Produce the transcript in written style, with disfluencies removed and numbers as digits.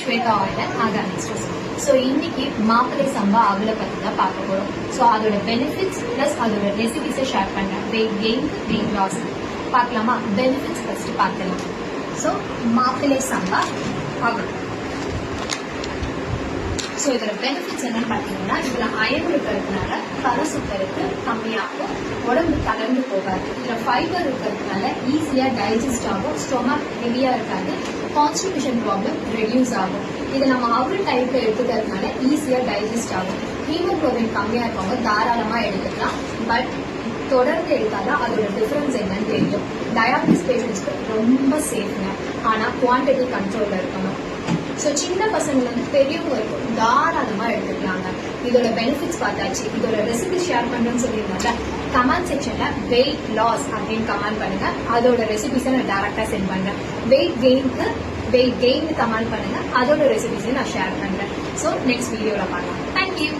Shweta oil organic stores. So இன்னைக்கு மாப்பிளை சம்பா அவளை பற்றி தான் பார்க்க போகிறோம். ஸோ அதோட பெனிஃபிட்ஸ் ப்ளஸ் அதோட ரெசிபிஸை ஷேர் பண்ணுறேன். வெயிட் கெயின், வெயிட் லாஸ் பார்க்கலாமா? பெனிஃபிட்ஸ் ஃபர்ஸ்ட் பார்க்கலாம். ஸோ மாப்பிளை சம்பா அவள். ஸோ இதோட பெனிஃபிட்ஸ் என்னன்னு பார்த்தீங்கன்னா, இதில் அயன் இருக்கிறதுனால தலை சுத்தருக்கு கம்மியாகும், உடம்பு தளர்ந்து போகாது. இதில் ஃபைபர் இருக்கிறதுனால ஈஸியாக டைஜஸ்ட் ஆகும், ஸ்டொமக் ஹெவியாக இருக்காது, கான்ஸ்டிபேஷன் ப்ராப்ளம் ரெடியூஸ் ஆகும். இது நம்ம அவள் டைப்ல எடுத்துக்கிறதுனால ஈஸியாக டைஜஸ்ட் ஆகும். ஹீமோகுளோபின் கம்மியாக இருக்கவங்க தாராளமாக எடுத்துக்கலாம். பட் தொடர்ந்து எடுத்தாதான் அதோட டிஃபரன்ஸ் என்னன்னு தெரியும். டயாபிட்டிஸ் பேஷண்ட்ஸ்க்கு ரொம்ப சேஃப்ங்க, ஆனால் குவான்டிட்டி கண்ட்ரோலில் இருக்கணும். ஸோ சின்ன பசங்கள்லேருந்து பெரியவங்க வரைக்கும் தாராளமாக எடுத்துக்கலாங்க. இதோட பெனிஃபிட்ஸ் பார்த்தாச்சு. இதோட ரெசிபி ஷேர் பண்ணுறேன்னு சொல்லியிருந்தாங்க. கமெண்ட் செக்ஷனில் வெயிட் லாஸ் அப்படின்னு கமெண்ட் பண்ணுங்க. அதோட ரெசிபிஸை நான் டேரக்டாக சென்ட் பண்ணுறேன். வெயிட் கெயின் கமெண்ட் பண்ணுங்க. அதோட ரெசிபிஸை நான் ஷேர் பண்ணுறேன். ஸோ நெக்ஸ்ட் வீடியோவில் பார்க்கலாம். தேங்க்யூ.